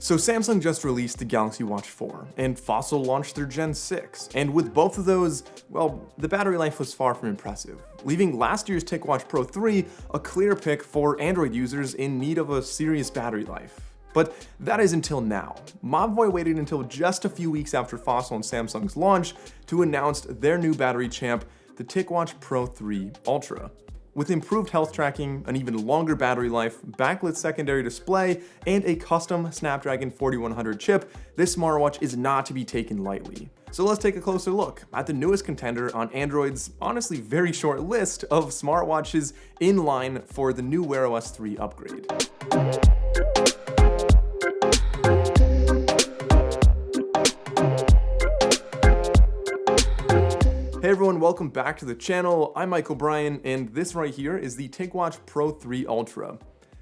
So Samsung just released the Galaxy Watch 4, and Fossil launched their Gen 6, and with both of those, well, the battery life was far from impressive, leaving last year's TicWatch Pro 3 a clear pick for Android users in need of a serious battery life. But that is until now. Mobvoi waited until just a few weeks after Fossil and Samsung's launch to announce their new battery champ, the TicWatch Pro 3 Ultra. With improved health tracking, an even longer battery life, backlit secondary display, and a custom Snapdragon 4100 chip, this smartwatch is not to be taken lightly. So let's take a closer look at the newest contender on Android's honestly very short list of smartwatches in line for the new WearOS 3 upgrade. Hey everyone, welcome back to the channel. I'm Mike O'Brien, and this right here is the TicWatch Pro 3 Ultra.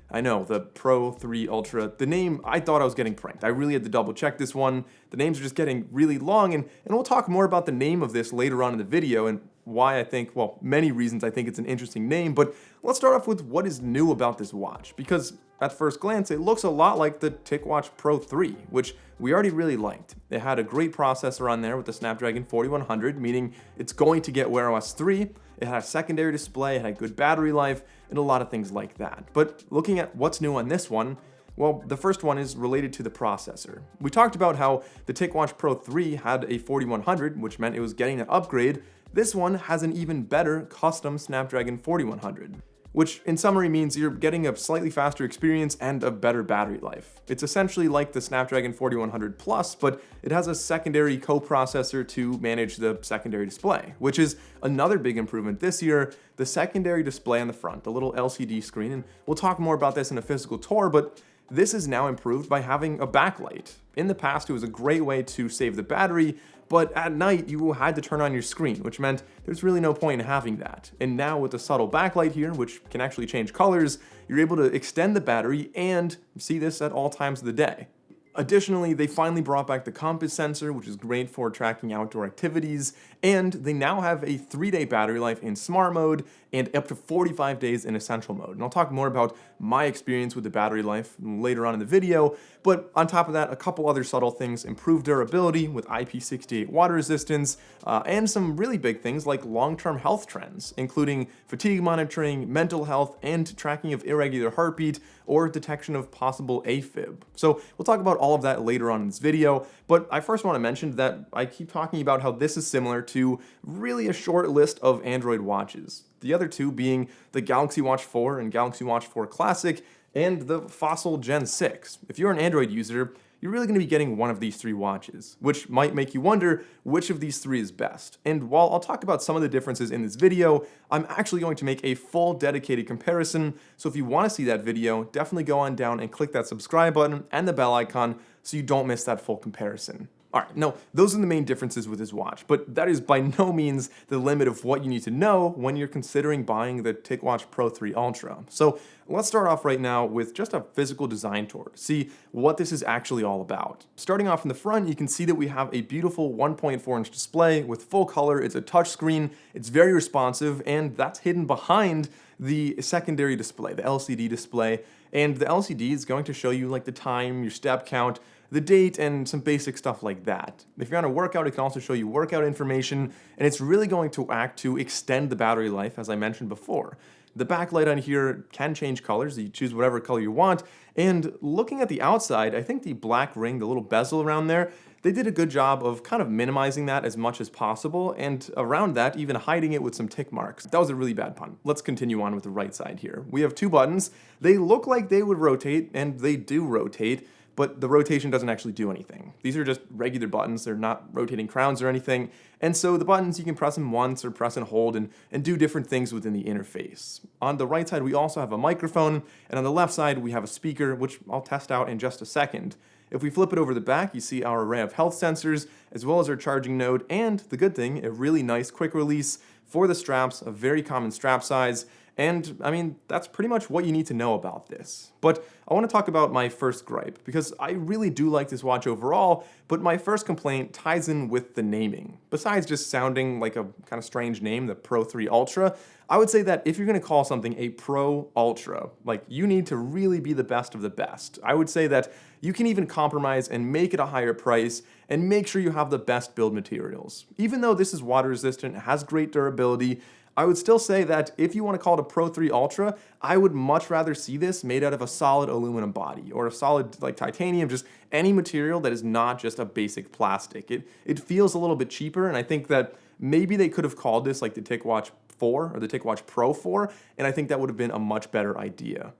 I know, the Pro 3 Ultra. The name, I thought I was getting pranked. I really had to double check this one. The names are just getting really long, and we'll talk more about the name of this later on in the video and why I think, well, many reasons I think it's an interesting name, but let's start off with what is new about this watch, because at first glance, it looks a lot like the TicWatch Pro 3, which we already really liked. It had a great processor on there with the Snapdragon 4100, meaning it's going to get WearOS 3. It had a secondary display, it had good battery life, and a lot of things like that. But looking at what's new on this one, well, the first one is related to the processor. We talked about how the TicWatch Pro 3 had a 4100, which meant it was getting an upgrade. This one has an even better custom Snapdragon 4100. Which in summary means you're getting a slightly faster experience and a better battery life. It's essentially like the Snapdragon 4100 Plus, but it has a secondary coprocessor to manage the secondary display, which is another big improvement this year, the secondary display on the front, the little LCD screen, and we'll talk more about this in a physical tour, but this is now improved by having a backlight. In the past, it was a great way to save the battery, but at night you had to turn on your screen, which meant there's really no point in having that. And now with the subtle backlight here, which can actually change colors, you're able to extend the battery and see this at all times of the day. Additionally, they finally brought back the compass sensor, which is great for tracking outdoor activities, and they now have a 3-day battery life in smart mode and up to 45 days in essential mode. And I'll talk more about my experience with the battery life later on in the video, but on top of that, a couple other subtle things: improved durability with IP68 water resistance, and some really big things like long-term health trends, including fatigue monitoring, mental health, and tracking of irregular heartbeat or detection of possible AFib. So we'll talk about all of that later on in this video, but I first want to mention that I keep talking about how this is similar to really a short list of Android watches. The other two being the Galaxy Watch 4 and Galaxy Watch 4 Classic and the Fossil Gen 6. If you're an Android user, you're really going to be getting one of these three watches, which might make you wonder which of these three is best. And while I'll talk about some of the differences in this video, I'm actually going to make a full dedicated comparison. So if you want to see that video, definitely go on down and click that subscribe button and the bell icon so you don't miss that full comparison. Alright, now those are the main differences with this watch, but that is by no means the limit of what you need to know when you're considering buying the TicWatch Pro 3 Ultra. So let's start off right now with just a physical design tour to see what this is actually all about. Starting off in the front, you can see that we have a beautiful 1.4-inch display with full color. It's a touchscreen, it's very responsive, and that's hidden behind the secondary display, the LCD display. And the LCD is going to show you like the time, your step count, the date, and some basic stuff like that. If you're on a workout, it can also show you workout information, and it's really going to act to extend the battery life, as I mentioned before. The backlight on here can change colors, you choose whatever color you want, and looking at the outside, I think the black ring, the little bezel around there, they did a good job of kind of minimizing that as much as possible, and around that, even hiding it with some tick marks. That was a really bad pun. Let's continue on with the right side here. We have two buttons. They look like they would rotate, and they do rotate, but the rotation doesn't actually do anything. These are just regular buttons. They're not rotating crowns or anything. And so the buttons, you can press them once or press and hold and do different things within the interface. On the right side, we also have a microphone, and on the left side, we have a speaker, which I'll test out in just a second. If we flip it over the back, you see our array of health sensors, as well as our charging node, and the good thing, a really nice quick release for the straps, a very common strap size. And I mean, that's pretty much what you need to know about this. But I want to talk about my first gripe, because I really do like this watch overall, but my first complaint ties in with the naming. Besides just sounding like a kind of strange name, the Pro 3 Ultra, I would say that if you're going to call something a Pro Ultra, like, you need to really be the best of the best. I would say that you can even compromise and make it a higher price and make sure you have the best build materials. Even though this is water resistant, has great durability, I would still say that if you want to call it a Pro 3 Ultra, I would much rather see this made out of a solid aluminum body or a solid like titanium, just any material that is not just a basic plastic. It feels a little bit cheaper, and I think that maybe they could have called this like the TicWatch 4 or the TicWatch Pro 4, and I think that would have been a much better idea.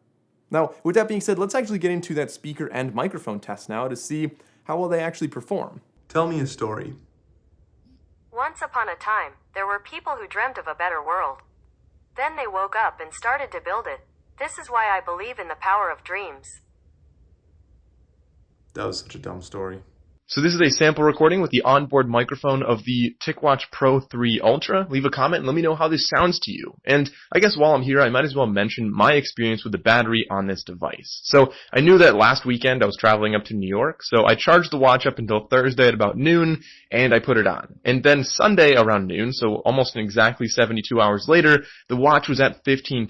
Now, with that being said, let's actually get into that speaker and microphone test now to see how well they actually perform. Tell me a story. Once upon a time, there were people who dreamt of a better world. Then they woke up and started to build it. This is why I believe in the power of dreams. That was such a dumb story. So this is a sample recording with the onboard microphone of the TicWatch Pro 3 Ultra. Leave a comment and let me know how this sounds to you. And I guess while I'm here, I might as well mention my experience with the battery on this device. So I knew that last weekend I was traveling up to New York, so I charged the watch up until Thursday at about noon, and I put it on. And then Sunday around noon, so almost exactly 72 hours later, the watch was at 15%.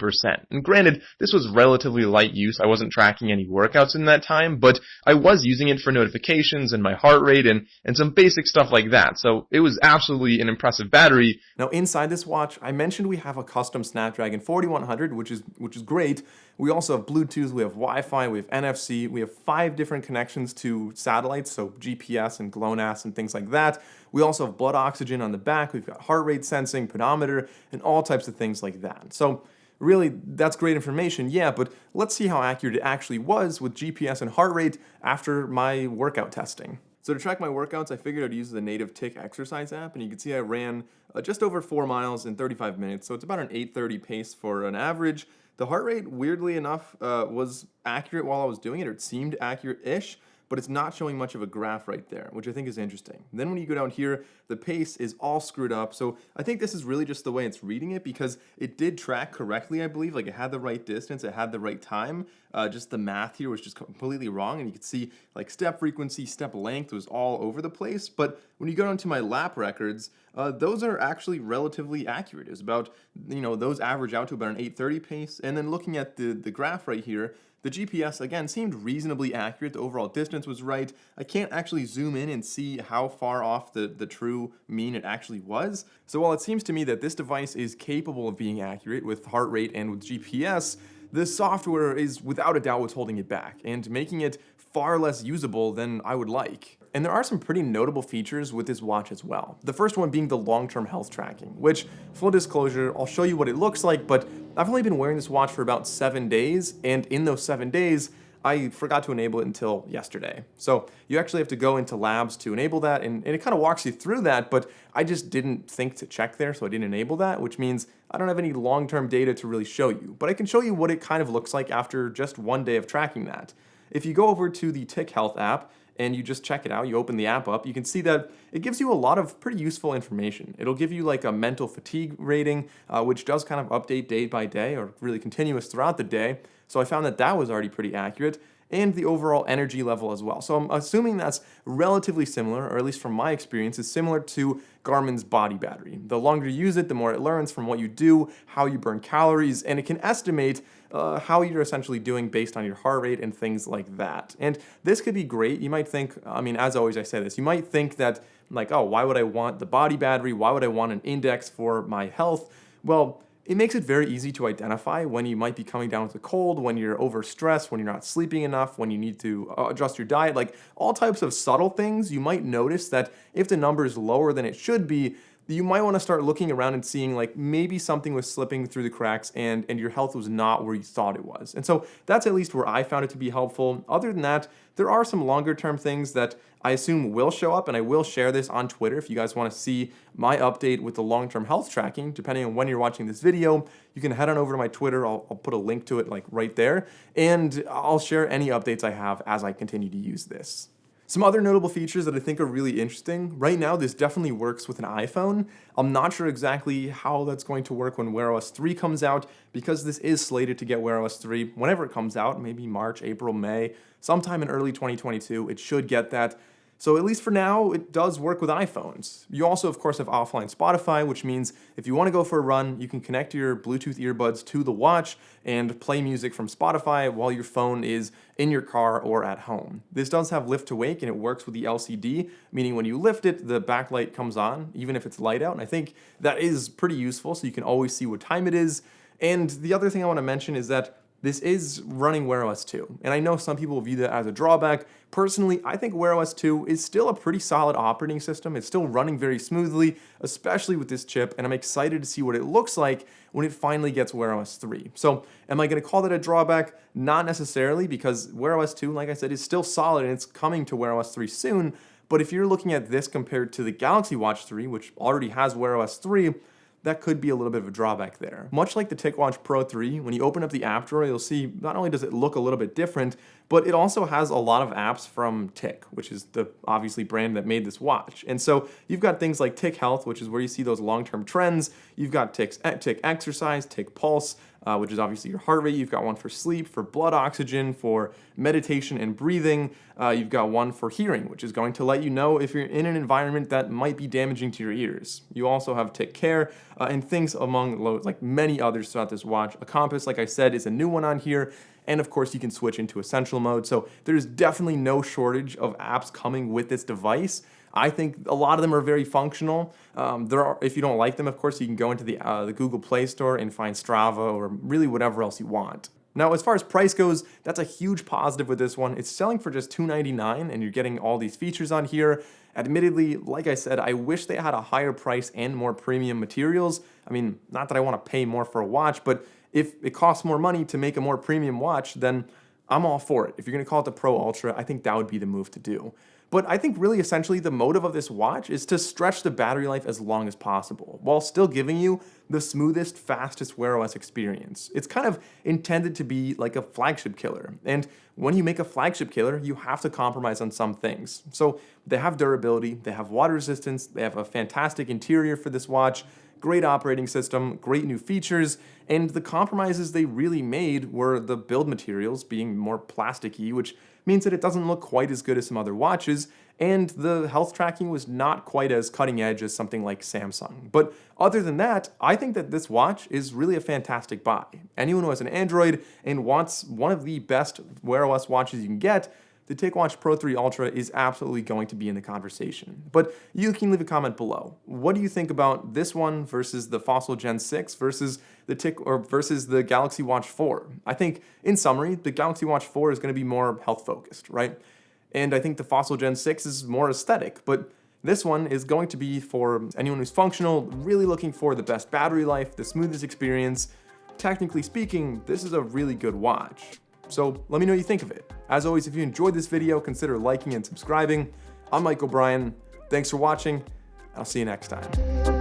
And granted, this was relatively light use. I wasn't tracking any workouts in that time, but I was using it for notifications and my heart rate and some basic stuff like that. So it was absolutely an impressive battery. Now inside this watch, I mentioned we have a custom Snapdragon 4100, which is great. We also have Bluetooth, we have Wi-Fi, we have NFC, we have 5 different connections to satellites, so GPS and GLONASS and things like that. We also have blood oxygen on the back, we've got heart rate sensing, pedometer, and all types of things like that. So really, that's great information, yeah, but let's see how accurate it actually was with GPS and heart rate after my workout testing. So to track my workouts, I figured I'd use the native Tic exercise app, and you can see I ran just over 4 miles in 35 minutes, so it's about an 8:30 pace for an average. The heart rate, weirdly enough, was accurate while I was doing it, or it seemed accurate-ish, but it's not showing much of a graph right there, which I think is interesting. Then when you go down here, the pace is all screwed up, so I think this is really just the way it's reading it, because it did track correctly, I believe. Like, it had the right distance, it had the right time, just the math here was just completely wrong, and you could see like step frequency, step length was all over the place. But when you go down to my lap records, those are actually relatively accurate. It's about, those average out to about an 8:30 pace, and then looking at the graph right here, the GPS, again, seemed reasonably accurate. The overall distance was right. I can't actually zoom in and see how far off the true mean it actually was. So while it seems to me that this device is capable of being accurate with heart rate and with GPS, the software is without a doubt what's holding it back and making it far less usable than I would like. And there are some pretty notable features with this watch as well. The first one being the long-term health tracking, which, full disclosure, I'll show you what it looks like, but I've only been wearing this watch for about 7 days, and in those 7 days, I forgot to enable it until yesterday. So you actually have to go into labs to enable that, and it kind of walks you through that, but I just didn't think to check there, so I didn't enable that, which means I don't have any long-term data to really show you. But I can show you what it kind of looks like after just 1 day of tracking that. If you go over to the Tic Health app, and you just check it out, you open the app up, you can see that it gives you a lot of pretty useful information. It'll give you like a mental fatigue rating, which does kind of update day by day or really continuous throughout the day. So I found that that was already pretty accurate, and the overall energy level as well. So I'm assuming that's relatively similar, or at least from my experience, is similar to Garmin's body battery. The longer you use it, the more it learns from what you do, how you burn calories, and it can estimate how you're essentially doing based on your heart rate and things like that. And this could be great. You might think, as always I say this, you might think that like, oh, why would I want the body battery? Why would I want an index for my health? Well, it makes it very easy to identify when you might be coming down with a cold, when you're overstressed, when you're not sleeping enough, when you need to adjust your diet, like all types of subtle things. You might notice that if the number is lower than it should be, you might want to start looking around and seeing like maybe something was slipping through the cracks and your health was not where you thought it was. And so that's at least where I found it to be helpful. Other than that, there are some longer term things that I assume will show up, and I will share this on Twitter if you guys want to see my update with the long-term health tracking. Depending on when you're watching this video, you can head on over to my Twitter. I'll put a link to it like right there, and I'll share any updates I have as I continue to use this. Some other notable features that I think are really interesting. Right now, this definitely works with an iPhone. I'm not sure exactly how that's going to work when WearOS 3 comes out, because this is slated to get WearOS 3 whenever it comes out, maybe March, April, May, sometime in early 2022. It should get that. So at least for now, it does work with iPhones. You also, of course, have offline Spotify, which means if you want to go for a run, you can connect your Bluetooth earbuds to the watch and play music from Spotify while your phone is in your car or at home. This does have lift to wake, and it works with the LCD, meaning when you lift it, the backlight comes on, even if it's light out. And I think that is pretty useful, so you can always see what time it is. And the other thing I want to mention is that this is running WearOS 2, and I know some people view that as a drawback. Personally, I think WearOS 2 is still a pretty solid operating system. It's still running very smoothly, especially with this chip, and I'm excited to see what it looks like when it finally gets WearOS 3. So, am I going to call that a drawback? Not necessarily, because WearOS 2, like I said, is still solid, and it's coming to WearOS 3 soon. But if you're looking at this compared to the Galaxy Watch 3, which already has WearOS 3, that could be a little bit of a drawback there. Much like the TicWatch Pro 3, when you open up the app drawer, you'll see not only does it look a little bit different, but it also has a lot of apps from Tic, which is the obviously brand that made this watch. And so you've got things like Tic Health, which is where you see those long-term trends. You've got Tic Exercise, Tic Pulse, which is obviously your heart rate. You've got one for sleep, for blood oxygen, for meditation and breathing. You've got one for hearing, which is going to let you know if you're in an environment that might be damaging to your ears. You also have Tic Care and things among like many others throughout this watch. A compass, like I said, is a new one on here. And of course, you can switch into essential mode. So there's definitely no shortage of apps coming with this device. I think a lot of them are very functional. If you don't like them, of course, you can go into the Google Play Store and find Strava or really whatever else you want. Now, as far as price goes, that's a huge positive with this one. It's selling for just $299, and you're getting all these features on here. Admittedly, like I said, I wish they had a higher price and more premium materials. I mean, not that I want to pay more for a watch, but if it costs more money to make a more premium watch, then I'm all for it. If you're going to call it the Pro Ultra, I think that would be the move to do. But I think really essentially the motive of this watch is to stretch the battery life as long as possible, while still giving you the smoothest, fastest Wear OS experience. It's kind of intended to be like a flagship killer. And when you make a flagship killer, you have to compromise on some things. So they have durability, they have water resistance, they have a fantastic interior for this watch, great operating system, great new features, and the compromises they really made were the build materials being more plasticky, which means that it doesn't look quite as good as some other watches, and the health tracking was not quite as cutting edge as something like Samsung. But other than that, I think that this watch is really a fantastic buy. Anyone who has an Android and wants one of the best Wear OS watches you can get, the TicWatch Pro 3 Ultra is absolutely going to be in the conversation. But you can leave a comment below. What do you think about this one versus the Fossil Gen 6 versus the Galaxy Watch 4? I think, in summary, the Galaxy Watch 4 is going to be more health focused, right? And I think the Fossil Gen 6 is more aesthetic, but this one is going to be for anyone who's functional, really looking for the best battery life, the smoothest experience. Technically speaking, this is a really good watch. So let me know what you think of it. As always, if you enjoyed this video, consider liking and subscribing. I'm Mike O'Brien. Thanks for watching. I'll see you next time.